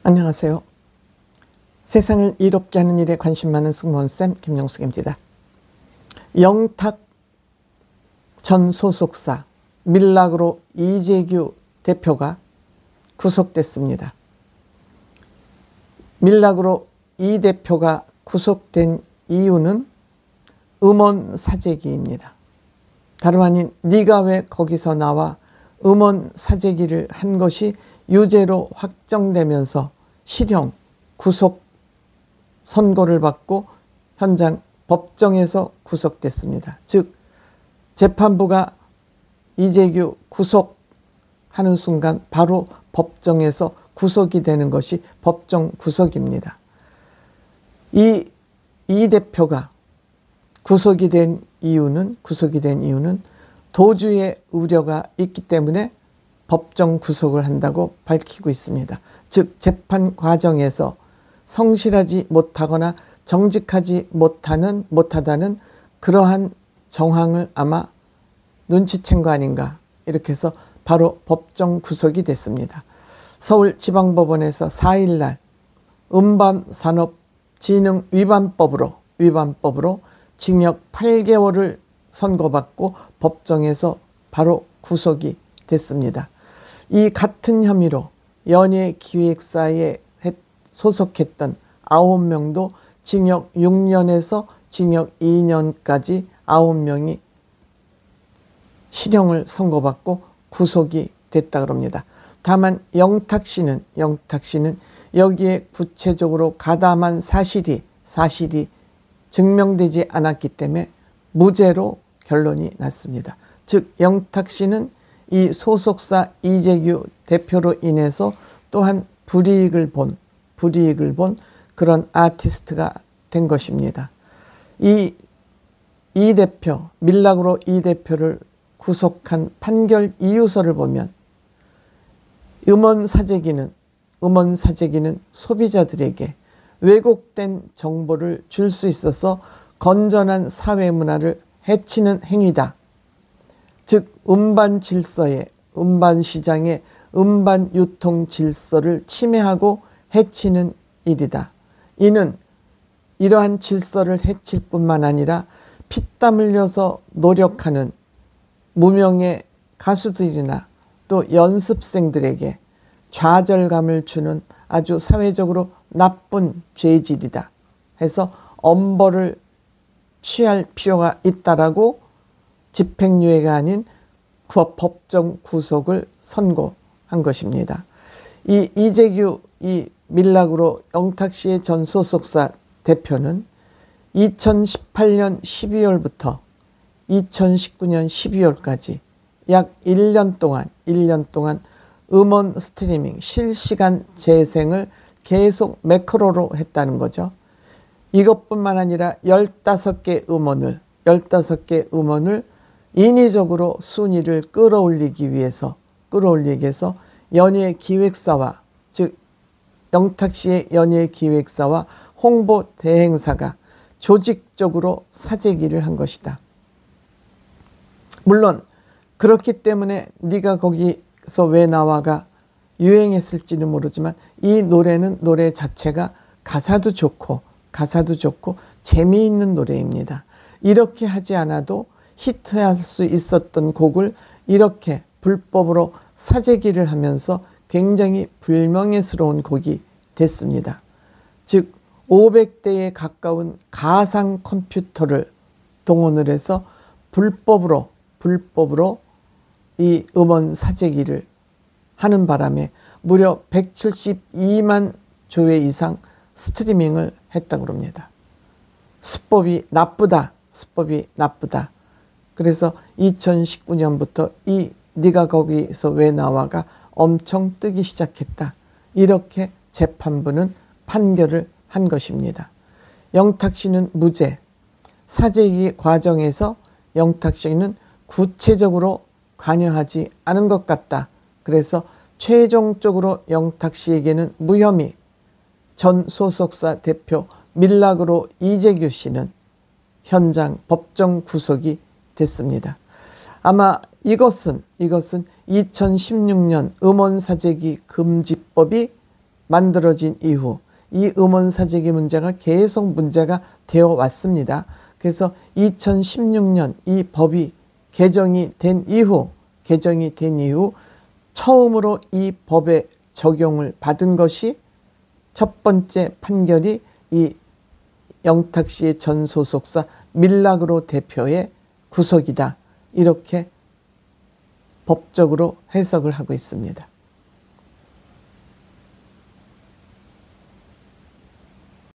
안녕하세요. 세상을 이롭게 하는 일에 관심 많은 승무원쌤 김용숙입니다. 영탁 전 소속사 밀락으로 이재규 대표가 구속됐습니다. 밀락으로 이 대표가 구속된 이유는 음원 사재기입니다. 다름 아닌 네가 왜 거기서 나와 음원 사재기를 한 것이 유죄로 확정되면서 실형, 구속 선고를 받고 현장 법정에서 구속됐습니다. 즉 재판부가 이재규 구속하는 순간 바로 법정에서 구속이 되는 것이 법정 구속입니다. 이 대표가 구속이 된 이유는 도주의 우려가 있기 때문에 법정 구속을 한다고 밝히고 있습니다. 즉 재판 과정에서 성실하지 못하거나 정직하지 못하다는 그러한 정황을 아마 눈치챈 거 아닌가, 이렇게 해서 바로 법정 구속이 됐습니다. 서울지방법원에서 4일날 음반산업진흥 위반법으로 징역 8개월을 선고받고 법정에서 바로 구속이 됐습니다. 이 같은 혐의로 연예기획사에 소속했던 9명도 징역 6년에서 징역 2년까지 9명이 실형을 선고받고 구속이 됐다 그럽니다. 다만 영탁 씨는 여기에 구체적으로 가담한 사실이 증명되지 않았기 때문에 무죄로 결론이 났습니다. 즉 영탁 씨는 이 소속사 이재규 대표로 인해서 또한 불이익을 본 그런 아티스트가 된 것입니다. 이 대표, 밀락으로 이 대표를 구속한 판결 이유서를 보면 음원 사재기는 소비자들에게 왜곡된 정보를 줄 수 있어서 건전한 사회 문화를 해치는 행위다. 즉 음반 시장의 음반 유통 질서를 침해하고 해치는 일이다. 이는 이러한 질서를 해칠 뿐만 아니라 피땀 흘려서 노력하는 무명의 가수들이나 또 연습생들에게 좌절감을 주는 아주 사회적으로 나쁜 죄질이다 해서 엄벌을 취할 필요가 있다라고 집행유예가 아닌 법정 구속을 선고한 것입니다. 이 이재규 밀락으로 영탁 씨의 전 소속사 대표는 2018년 12월부터 2019년 12월까지 약 1년 동안 음원 스트리밍 실시간 재생을 계속 매크로로 했다는 거죠. 이것뿐만 아니라 15개 음원을 인위적으로 순위를 끌어올리기 위해서 연예기획사와, 즉 영탁 씨의 연예기획사와 홍보 대행사가 조직적으로 사재기를 한 것이다. 물론 그렇기 때문에 네가 거기서 왜 나와가 유행했을지는 모르지만 이 노래 자체가 가사도 좋고 재미있는 노래입니다. 이렇게 하지 않아도 히트할 수 있었던 곡을 이렇게 불법으로 사재기를 하면서 굉장히 불명예스러운 곡이 됐습니다. 즉 500대에 가까운 가상 컴퓨터를 동원을 해서 불법으로 이 음원 사재기를 하는 바람에 무려 172만 조회 이상 스트리밍을 했다고 합니다. 수법이 나쁘다. 그래서 2019년부터 이 네가 거기서 왜 나와가 엄청 뜨기 시작했다. 이렇게 재판부는 판결을 한 것입니다. 영탁 씨는 무죄. 사재기 과정에서 영탁 씨는 구체적으로 관여하지 않은 것 같다. 그래서 최종적으로 영탁 씨에게는 무혐의, 전 소속사 대표 밀락으로 이재규 씨는 현장 법정 구속이 됐습니다. 아마 이것은 2016년 음원 사재기 금지법이 만들어진 이후 이 음원사재기 문제가 계속 문제가 되어 왔습니다. 그래서 2016년 이 법이 개정이 된 이후 처음으로 이 법의 적용을 받은 것이 첫 번째 판결이 이 영탁 씨의 전 소속사 밀라그로 대표의 구속이다. 이렇게 법적으로 해석을 하고 있습니다.